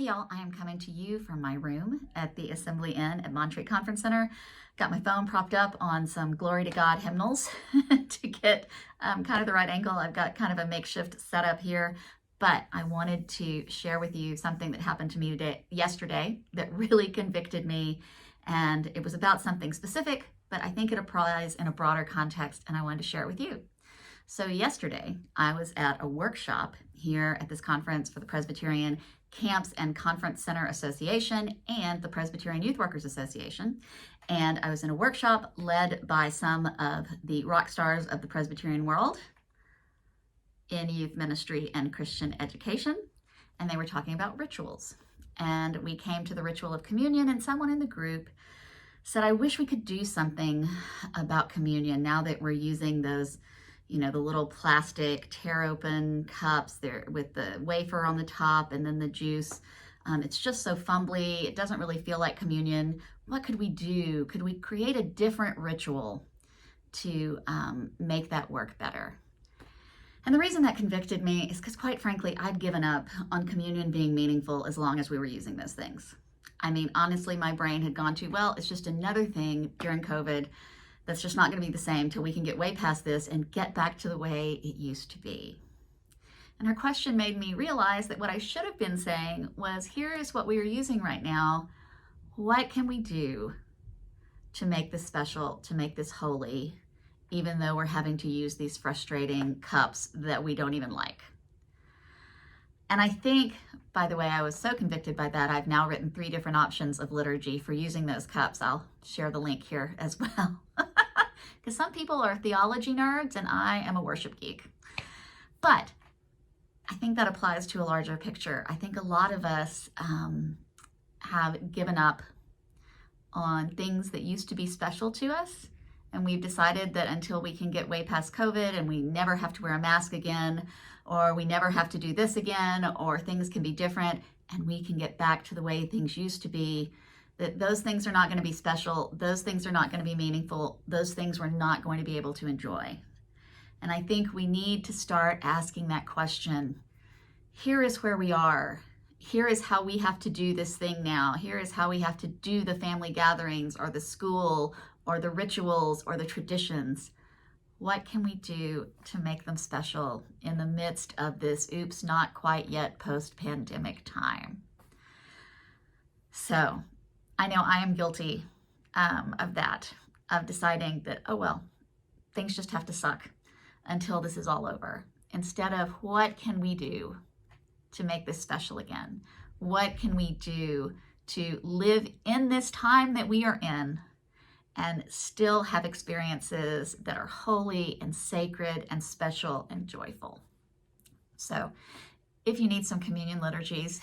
Hey y'all, I am coming to you from my room at the Assembly Inn at Montreat Conference Center. Got my phone propped up on some Glory to God hymnals to get kind of the right angle. I've got kind of a makeshift setup here, but I wanted to share with you something that happened to me yesterday that really convicted me, and it was about something specific, but I think it applies in a broader context, and I wanted to share it with you. So yesterday, I was at a workshop here at this conference for the Presbyterian Camps and Conference Center Association and the Presbyterian Youth Workers Association. And I was in a workshop led by some of the rock stars of the Presbyterian world in youth ministry and Christian education. And they were talking about rituals. And we came to the ritual of communion, and someone in the group said, I wish we could do something about communion now that we're using those, the little plastic tear open cups there with the wafer on the top and then the juice. It's just so fumbly. It doesn't really feel like communion. What could we do? Could we create a different ritual to make that work better? And the reason that convicted me is because, quite frankly, I'd given up on communion being meaningful as long as we were using those things. I mean, honestly, my brain had gone to, well, it's just another thing during COVID that's just not going to be the same till we can get way past this and get back to the way it used to be. And her question made me realize that what I should have been saying was, here is what we are using right now. What can we do to make this special, to make this holy, even though we're having to use these frustrating cups that we don't even like? And I think, by the way, I was so convicted by that, I've now written 3 different options of liturgy for using those cups. I'll share the link here as well. Because some people are theology nerds and I am a worship geek. But I think that applies to a larger picture. I think a lot of us have given up on things that used to be special to us. And we've decided that until we can get way past COVID and we never have to wear a mask again, or we never have to do this again, or things can be different and we can get back to the way things used to be, that those things are not going to be special, those things are not going to be meaningful, those things we're not going to be able to enjoy. And I think we need to start asking that question. Here is where we are. Here is how we have to do this thing now. Here is how we have to do the family gatherings or the school or the rituals or the traditions. What can we do to make them special in the midst of this oops, not quite yet post-pandemic time? So I know I am guilty of that, of deciding that, oh, well, things just have to suck until this is all over. Instead of what can we do to make this special again? What can we do to live in this time that we are in and still have experiences that are holy and sacred and special and joyful? So if you need some communion liturgies,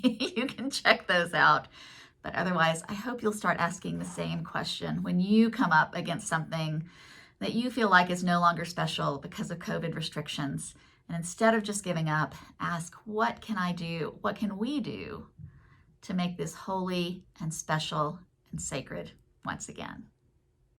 you can check those out. But otherwise, I hope you'll start asking the same question when you come up against something that you feel like is no longer special because of COVID restrictions. And instead of just giving up, ask, what can I do? What can we do to make this holy and special and sacred once again?